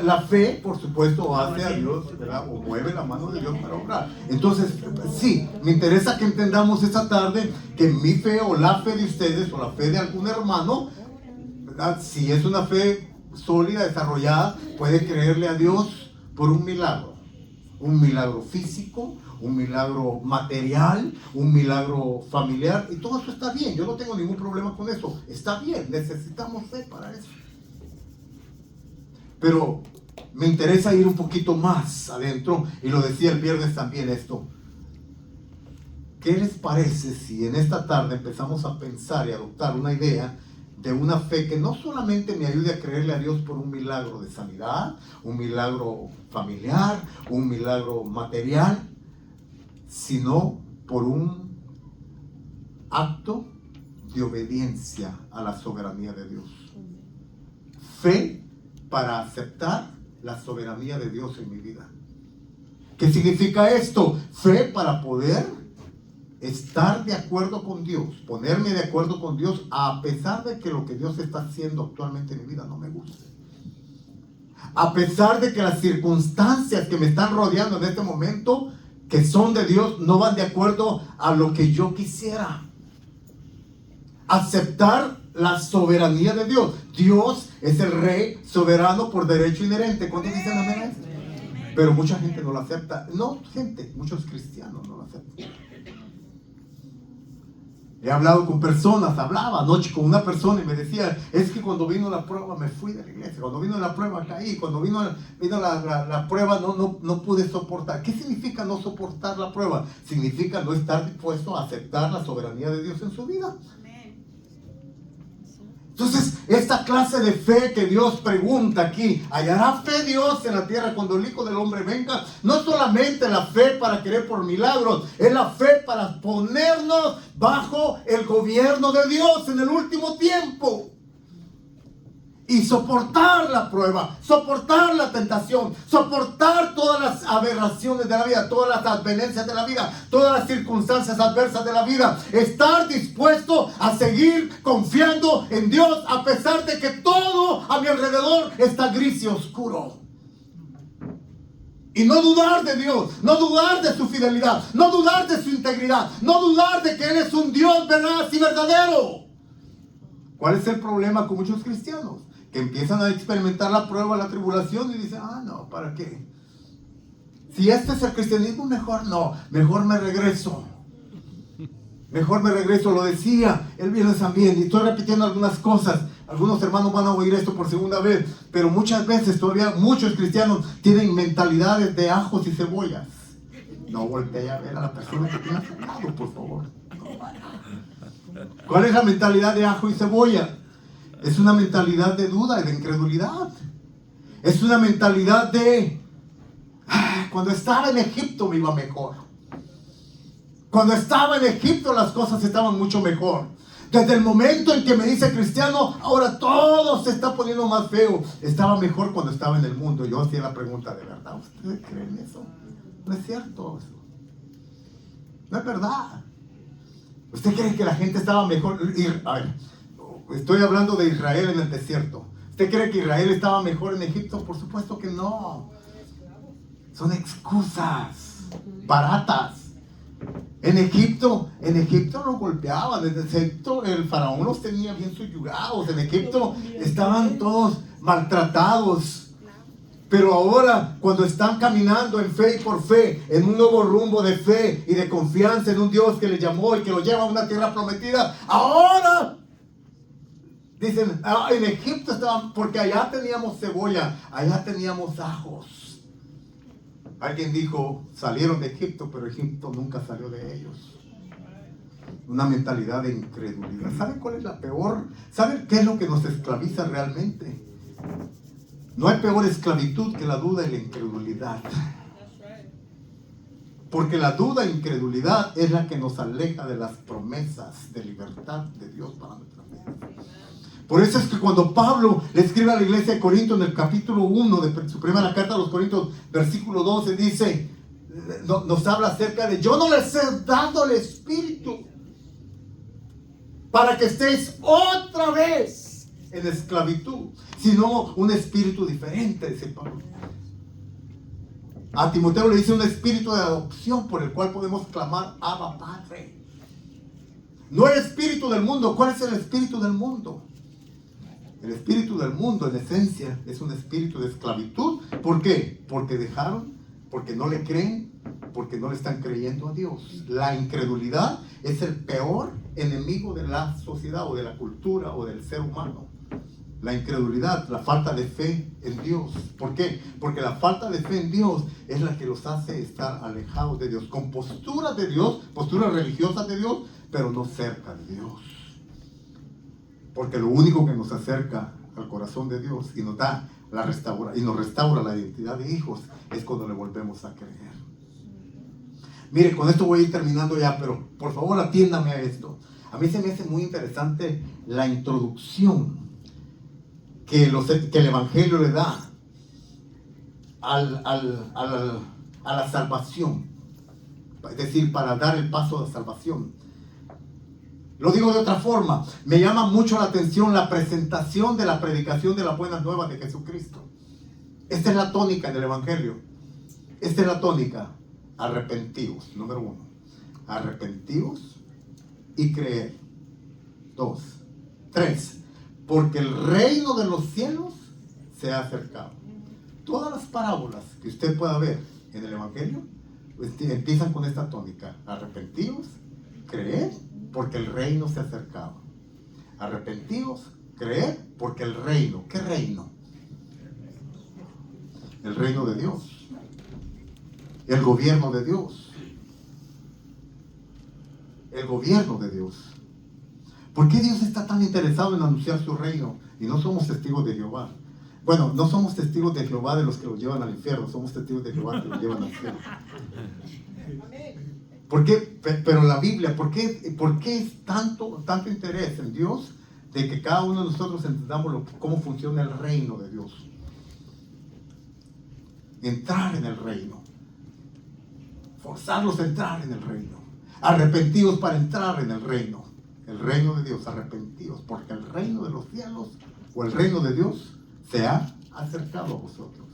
La fe, por supuesto, hace a Dios, ¿verdad? O mueve la mano de Dios para obrar. Entonces, sí, me interesa que entendamos esta tarde que mi fe o la fe de ustedes o la fe de algún hermano, ¿verdad? Si es una fe sólida, desarrollada, puede creerle a Dios por un milagro. Un milagro físico, un milagro material, un milagro familiar, y todo eso está bien. Yo no tengo ningún problema con eso. Está bien, necesitamos fe para eso. Pero me interesa ir un poquito más adentro, y lo decía el viernes también esto. ¿Qué les parece si en esta tarde empezamos a pensar y adoptar una idea de una fe que no solamente me ayude a creerle a Dios por un milagro de sanidad, un milagro familiar, un milagro material, sino por un acto de obediencia a la soberanía de Dios? Fe para aceptar la soberanía de Dios en mi vida. ¿Qué significa esto? Fe para poder estar de acuerdo con Dios, ponerme de acuerdo con Dios a pesar de que lo que Dios está haciendo actualmente en mi vida no me guste. A pesar de que las circunstancias que me están rodeando en este momento, que son de Dios, no van de acuerdo a lo que yo quisiera. Aceptar la soberanía de Dios. Dios es el Rey soberano por derecho inherente. ¿Cuántos dicen amén? Pero mucha gente no lo acepta. No, muchos cristianos no lo aceptan. He hablado con personas, hablaba anoche con una persona y me decía, es que cuando vino la prueba me fui de la iglesia, cuando vino la prueba caí, cuando vino la prueba no pude soportar. ¿Qué significa no soportar la prueba? Significa no estar dispuesto a aceptar la soberanía de Dios en su vida. Entonces, esta clase de fe que Dios pregunta aquí, ¿hallará fe Dios en la tierra cuando el Hijo del Hombre venga? No es solamente la fe para querer por milagros, es la fe para ponernos bajo el gobierno de Dios en el último tiempo. Y soportar la prueba, soportar la tentación, soportar todas las aberraciones de la vida, todas las advenencias de la vida, todas las circunstancias adversas de la vida. Estar dispuesto a seguir confiando en Dios a pesar de que todo a mi alrededor está gris y oscuro. Y no dudar de Dios, no dudar de su fidelidad, no dudar de su integridad, no dudar de que Él es un Dios veraz y verdadero. ¿Cuál es el problema con muchos cristianos? Que empiezan a experimentar la prueba, la tribulación y dicen, no, ¿para qué? Si este es el cristianismo, mejor me regreso. Mejor me regreso, lo decía el viernes también, y estoy repitiendo algunas cosas. Algunos hermanos van a oír esto por segunda vez, pero muchas veces todavía muchos cristianos tienen mentalidades de ajos y cebollas. No voltee a ver a la persona que tiene a su lado, por favor. ¿Cuál es la mentalidad de ajo y cebolla? Es una mentalidad de duda y de incredulidad. Es una mentalidad de cuando estaba en Egipto me iba mejor. Cuando estaba en Egipto las cosas estaban mucho mejor. Desde el momento en que me dice cristiano, ahora todo se está poniendo más feo. Estaba mejor cuando estaba en el mundo. Yo hacía la pregunta, ¿de verdad ustedes creen eso? No es cierto eso. No es verdad. ¿Usted cree que la gente estaba mejor? Estoy hablando de Israel en el desierto. ¿Usted cree que Israel estaba mejor en Egipto? Por supuesto que no. Son excusas baratas. En Egipto los golpeaban. En Egipto el faraón los tenía bien subyugados. En Egipto estaban todos maltratados. Pero ahora, cuando están caminando en fe y por fe, en un nuevo rumbo de fe y de confianza en un Dios que les llamó y que los lleva a una tierra prometida, ahora dicen, en Egipto estaban, porque allá teníamos cebolla, allá teníamos ajos. Alguien dijo, salieron de Egipto, pero Egipto nunca salió de ellos. Una mentalidad de incredulidad. ¿Saben cuál es la peor? ¿Saben qué es lo que nos esclaviza realmente? No hay peor esclavitud que la duda y la incredulidad. Porque la duda e incredulidad es la que nos aleja de las promesas de libertad de Dios para nuestra vida. Por eso es que cuando Pablo le escribe a la iglesia de Corinto en el capítulo 1 de su primera carta a los Corintios, versículo 12, dice, nos habla acerca de, yo no les he dado el Espíritu para que estéis otra vez en esclavitud, sino un espíritu diferente, dice Pablo. A Timoteo le dice un espíritu de adopción por el cual podemos clamar, Abba, Padre. No el espíritu del mundo. ¿Cuál es el espíritu del mundo? El espíritu del mundo, en esencia, es un espíritu de esclavitud. ¿Por qué? Porque dejaron, porque no le creen, porque no le están creyendo a Dios. La incredulidad es el peor enemigo de la sociedad o de la cultura o del ser humano. La incredulidad, la falta de fe en Dios. ¿Por qué? Porque la falta de fe en Dios es la que los hace estar alejados de Dios, con posturas de Dios, posturas religiosas de Dios, pero no cerca de Dios. Porque lo único que nos acerca al corazón de Dios y nos da y nos restaura la identidad de hijos es cuando le volvemos a creer. Mire, con esto voy a ir terminando ya, pero por favor atiéndame a esto. A mí se me hace muy interesante la introducción que el Evangelio le da a la salvación. Es decir, para dar el paso a la salvación. Lo digo de otra forma, me llama mucho la atención la presentación de la predicación de las buenas nuevas de Jesucristo. Esta es la tónica del Evangelio. Esta es la tónica. Arrepentíos, número 1. Arrepentíos y creer. 2. 3. Porque el reino de los cielos se ha acercado. Todas las parábolas que usted pueda ver en el Evangelio empiezan con esta tónica. Arrepentíos, creed, porque el reino se ha acercado. Arrepentíos, creed, porque el reino. ¿Qué reino? El reino de Dios. El gobierno de Dios. El gobierno de Dios. ¿Por qué Dios está tan interesado en anunciar su reino? Y no somos testigos de Jehová. Bueno, no somos testigos de Jehová de los que lo llevan al infierno, somos testigos de Jehová que lo llevan al cielo. ¿Por qué? Pero la Biblia, ¿por qué es tanto interés en Dios de que cada uno de nosotros entendamos cómo funciona el reino de Dios? Entrar en el reino. Forzarlos a entrar en el reino. Arrepentidos para entrar en el reino. El reino de Dios, arrepentidos, porque el reino de los cielos o el reino de Dios se ha acercado a vosotros.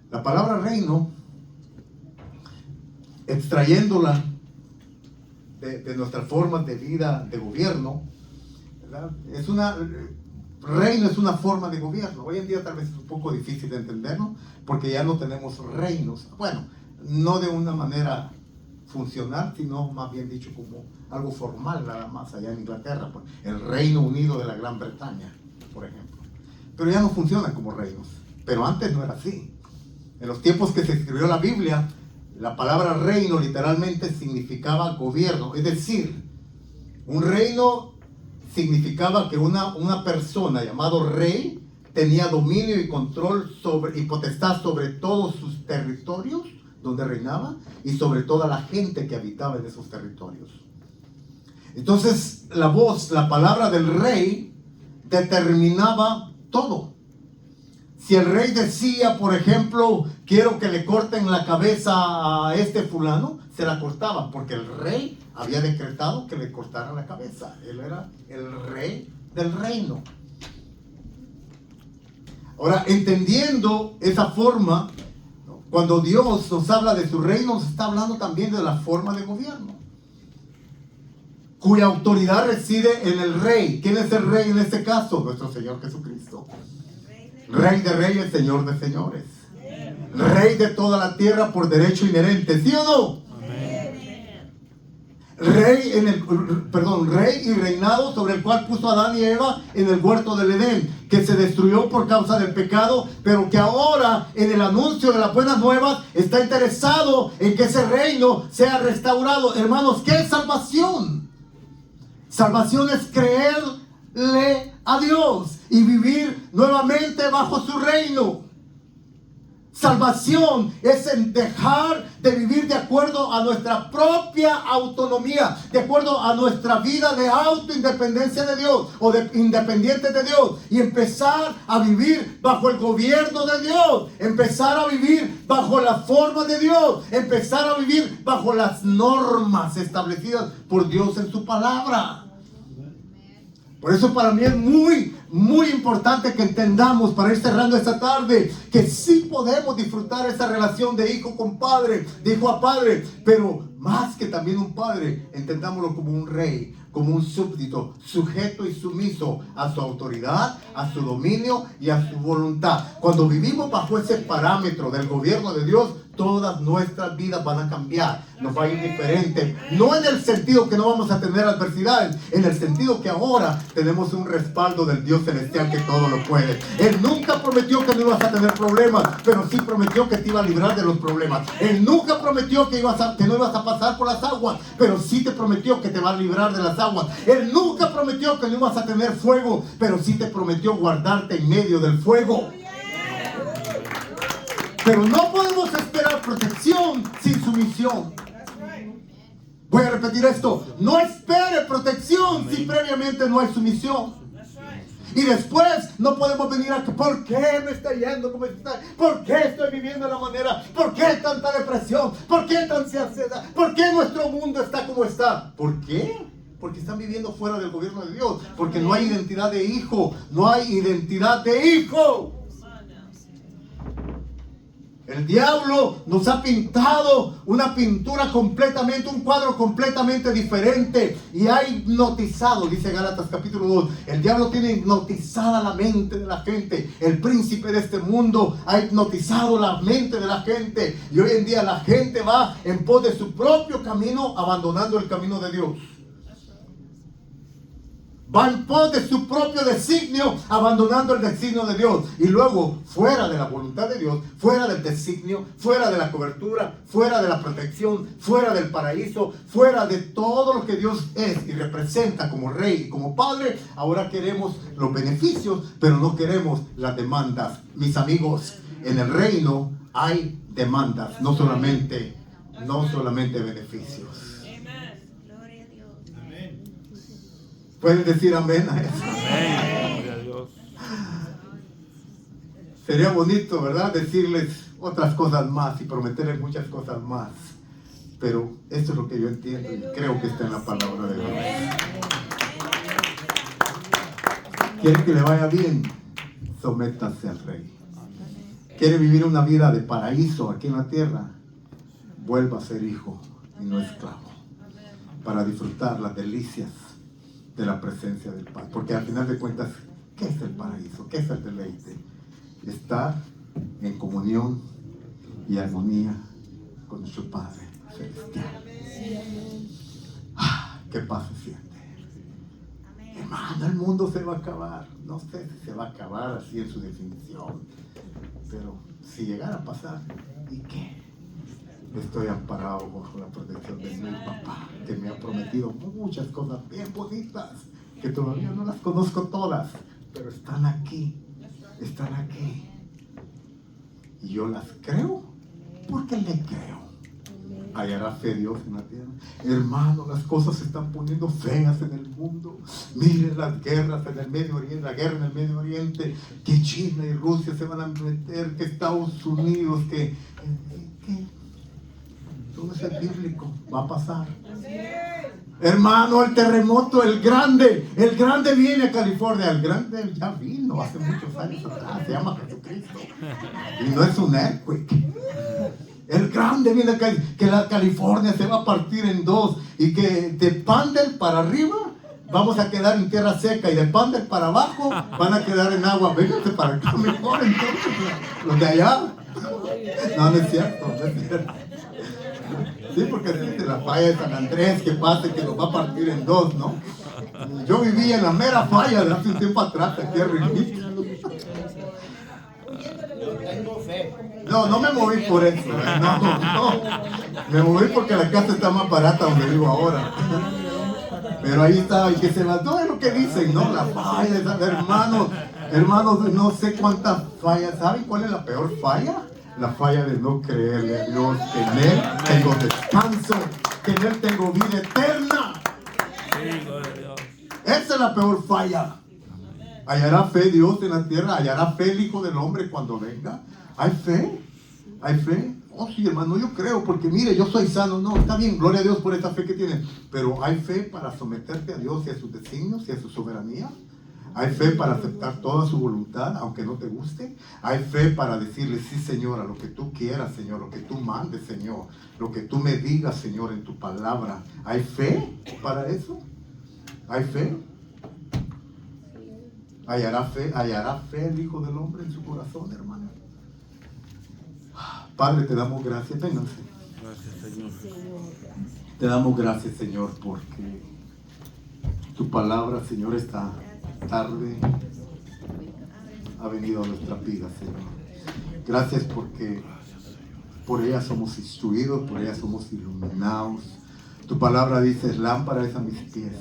La palabra reino, extrayéndola de nuestras formas de vida, de gobierno, ¿verdad? Reino es una forma de gobierno. Hoy en día tal vez es un poco difícil de entenderlo, porque ya no tenemos reinos. Bueno, no de una manera funcional, sino más bien dicho como algo formal nada más allá en Inglaterra, pues, el Reino Unido de la Gran Bretaña, por ejemplo. Pero ya no funcionan como reinos. Pero antes no era así. En los tiempos que se escribió la Biblia, la palabra reino literalmente significaba gobierno. Es decir, un reino significaba que una persona llamado rey tenía dominio y control y potestad sobre todos sus territorios donde reinaba y sobre toda la gente que habitaba en esos territorios. Entonces la palabra del rey determinaba todo. Si el rey decía, por ejemplo, quiero que le corten la cabeza a este fulano, se la cortaban, porque el rey había decretado que le cortaran la cabeza. Él era el rey del reino. Ahora, entendiendo esa forma, cuando Dios nos habla de su reino, nos está hablando también de la forma de gobierno, cuya autoridad reside en el rey. ¿Quién es el rey en este caso? Nuestro Señor Jesucristo. Rey de reyes, Señor de señores. Rey de toda la tierra por derecho inherente, ¿sí o no? Rey y reinado sobre el cual puso a Adán y Eva en el huerto del Edén, que se destruyó por causa del pecado, pero que ahora en el anuncio de las buenas nuevas está interesado en que ese reino sea restaurado. Hermanos, ¿qué es salvación? Salvación es creerle a Dios y vivir nuevamente bajo su reino. Salvación es en dejar de vivir de acuerdo a nuestra propia autonomía, de acuerdo a nuestra vida de autoindependencia de Dios o de independiente de Dios, y empezar a vivir bajo el gobierno de Dios, empezar a vivir bajo la forma de Dios, empezar a vivir bajo las normas establecidas por Dios en su palabra. Por eso para mí es muy importante que entendamos, para ir cerrando esta tarde, que sí podemos disfrutar esa relación de hijo con padre, de hijo a padre, pero más que también un padre, entendámoslo como un rey, como un súbdito, sujeto y sumiso a su autoridad, a su dominio y a su voluntad. Cuando vivimos bajo ese parámetro del gobierno de Dios, todas nuestras vidas van a cambiar, nos va a ir diferente. No en el sentido que no vamos a tener adversidades, en el sentido que ahora tenemos un respaldo del Dios celestial que todo lo puede. Él nunca prometió que no ibas a tener problemas, pero sí prometió que te iba a librar de los problemas. Él nunca prometió que no ibas a pasar por las aguas, pero sí te prometió que te va a librar de las aguas. Él nunca prometió que no ibas a tener fuego, pero sí te prometió guardarte en medio del fuego. Pero no podemos esperar protección sin sumisión. Voy a repetir esto. No espere protección si previamente no hay sumisión. Y después no podemos venir a ¿por qué me está yendo como está? ¿Por qué estoy viviendo de la manera? ¿Por qué tanta depresión? ¿Por qué tanta ansiedad? ¿Por qué nuestro mundo está como está? ¿Por qué? Porque están viviendo fuera del gobierno de Dios. Porque no hay identidad de hijo. No hay identidad de hijo. El diablo nos ha pintado una pintura completamente, un cuadro completamente diferente. Y ha hipnotizado, dice Gálatas capítulo 2. El diablo tiene hipnotizada la mente de la gente. El príncipe de este mundo ha hipnotizado la mente de la gente. Y hoy en día la gente va en pos de su propio camino, abandonando el camino de Dios. Va en pos de su propio designio, abandonando el designio de Dios. Y luego, fuera de la voluntad de Dios, fuera del designio, fuera de la cobertura, fuera de la protección, fuera del paraíso, fuera de todo lo que Dios es y representa como rey y como padre, ahora queremos los beneficios, pero no queremos las demandas. Mis amigos, en el reino hay demandas, no solamente beneficios. ¿Pueden decir amén a eso? Amén. Gloria a Dios. Sería bonito, ¿verdad? Decirles otras cosas más y prometerles muchas cosas más. Pero esto es lo que yo entiendo y creo que está en la palabra de Dios. ¿Quiere que le vaya bien? Sométase al rey. ¿Quiere vivir una vida de paraíso aquí en la tierra? Vuelva a ser hijo y no esclavo. Para disfrutar las delicias de la presencia del Padre. Porque al final de cuentas, ¿qué es el paraíso? ¿Qué es el deleite? Estar en comunión y armonía con nuestro Padre celestial. ¿Qué paz se siente? Hermano, el mundo se va a acabar. No sé si se va a acabar así en su definición, pero si llegara a pasar, ¿y qué? Estoy amparado bajo la protección de mi papá, que me ha prometido muchas cosas bien bonitas, que todavía no las conozco todas, pero están aquí. Y yo las creo porque le creo. ¿Hallará fe Dios en la tierra? Hermano, las cosas se están poniendo feas en el mundo. Miren las guerras en el Medio Oriente, la guerra en el Medio Oriente, que China y Rusia se van a meter, que Estados Unidos, que todo eso es bíblico, va a pasar. Hermano, el terremoto, el grande viene a California. El grande ya vino hace muchos años atrás, se llama Jesucristo. Y no es un earthquake. El grande viene acá, que la California se va a partir en dos y que de Pandel para arriba vamos a quedar en tierra seca y de Pandel para abajo van a quedar en agua. Vénganse para acá mejor entonces, los de allá. No es cierto. Sí, porque dice la falla de San Andrés que pasa que nos va a partir en dos, ¿no? Yo vivía en la mera falla de hace un tiempo atrás, aquí arribita. No me moví por eso, no. Me moví porque la casa está más barata donde vivo ahora. Pero ahí estaba, y que se las no es lo que dicen, ¿no? La falla, hermanos, no sé cuántas fallas. ¿Saben cuál es la peor falla? La falla de no creerle a Dios, que en Él tengo descanso, que en Él tengo vida eterna. Sí, gloria a Dios. Esa es la peor falla. ¿Hallará fe Dios en la tierra? ¿Hallará fe el Hijo del Hombre cuando venga? ¿Hay fe? ¿Hay fe? Oh, sí, hermano, yo creo, porque mire, yo soy sano. No, está bien, gloria a Dios por esta fe que tiene. Pero ¿hay fe para someterte a Dios y a sus designios y a su soberanía? ¿Hay fe para aceptar toda su voluntad, aunque no te guste? ¿Hay fe para decirle, sí, Señor, a lo que tú quieras, Señor, lo que tú mandes, Señor, lo que tú me digas, Señor, en tu palabra? ¿Hay fe para eso? ¿Hay fe? ¿Hallará fe el Hijo del Hombre en su corazón, hermano? Padre, te damos gracias. Vénganse. Gracias, Señor. Te damos gracias, Señor, porque tu palabra, Señor, esta tarde ha venido a nuestra vida, Señor. Gracias porque por ella somos instruidos, por ella somos iluminados. Tu palabra dice, lámpara es a mis pies,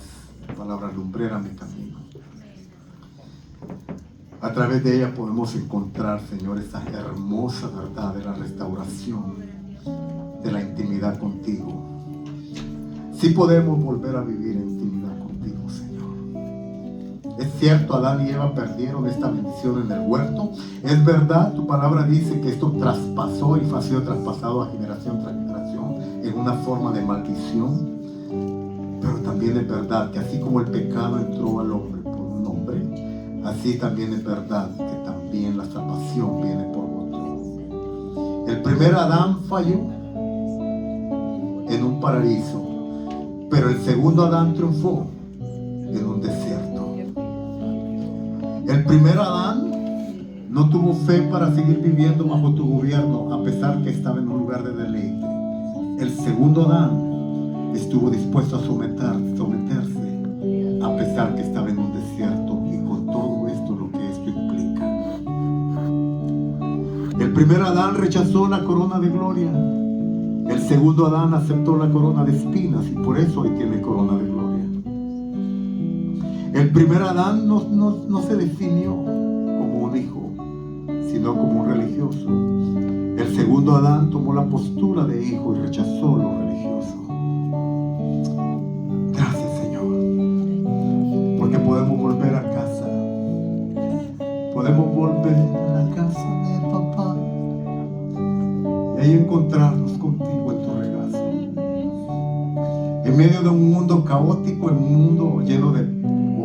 tu palabra lumbrera mi camino. A través de ella podemos encontrar, Señor, esa hermosa verdad de la restauración, de la intimidad contigo. Sí podemos volver a vivir en intimidad contigo, Señor. Es cierto, Adán y Eva perdieron esta bendición en el huerto. Es verdad, tu palabra dice que esto traspasó y ha sido traspasado a generación tras generación en una forma de maldición. Pero también es verdad que así como el pecado entró al hombre por un hombre, así también es verdad que también la salvación viene por otro. El primer Adán falló en un paraíso, pero el segundo Adán triunfó en un desierto. El primer Adán no tuvo fe para seguir viviendo bajo tu gobierno, a pesar que estaba en un lugar de deleite. El segundo Adán estuvo dispuesto a someterse, a pesar que estaba en un desierto, y con todo esto lo que esto implica. El primer Adán rechazó la corona de gloria. El segundo Adán aceptó la corona de espinas, y por eso hoy tiene corona de gloria. El primer Adán no se definió como un hijo, sino como un religioso. El segundo Adán tomó la postura de hijo y rechazó lo religioso. Gracias, Señor, porque podemos volver a casa. Podemos volver a la casa de papá y ahí encontrarnos contigo en tu regazo. En medio de un mundo caótico, en un mundo lleno de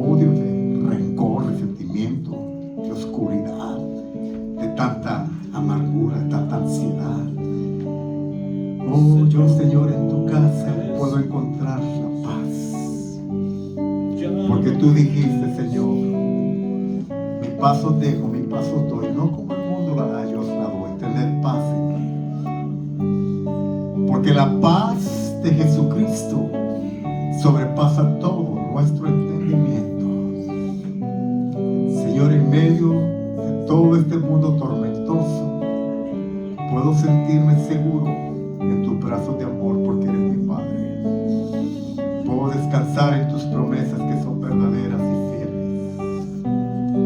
odio, de rencor, resentimiento, de oscuridad, de tanta amargura, de tanta ansiedad. Oh, yo, Señor, en tu casa puedo encontrar la paz. Porque tú dijiste, Señor, mi paso dejo, mi paso doy, no como el mundo la da, yo os la doy, tener paz en mí. Porque la paz de Jesucristo sobrepasa todo nuestro entendimiento. Señor, en medio de todo este mundo tormentoso, puedo sentirme seguro en tus brazos de amor, porque eres mi Padre. Puedo descansar en tus promesas, que son verdaderas y fieles.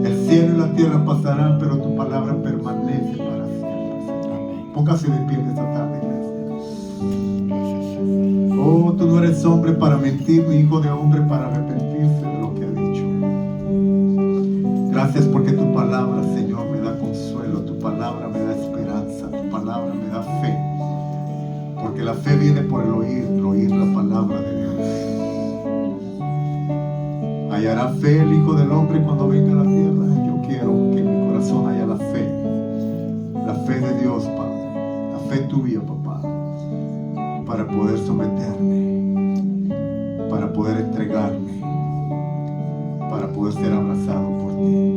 El cielo y la tierra pasarán, pero tu palabra permanece para siempre, Señor. Póngase de pie esta tarde, iglesia. Oh, tú no eres hombre para mentir, ni hijo de hombre para arrepentirse de lo que ha dicho. Gracias porque tu palabra, Señor, me da consuelo, tu palabra me da esperanza, tu palabra me da fe. Porque la fe viene por el oír la palabra de Dios. Hallará fe el Hijo del Hombre cuando venga a la tierra. Yo quiero que en mi corazón haya la fe de Dios, Padre, la fe tuya, papá, para poder someterme, para poder entregarme, para poder ser abrazado por ti.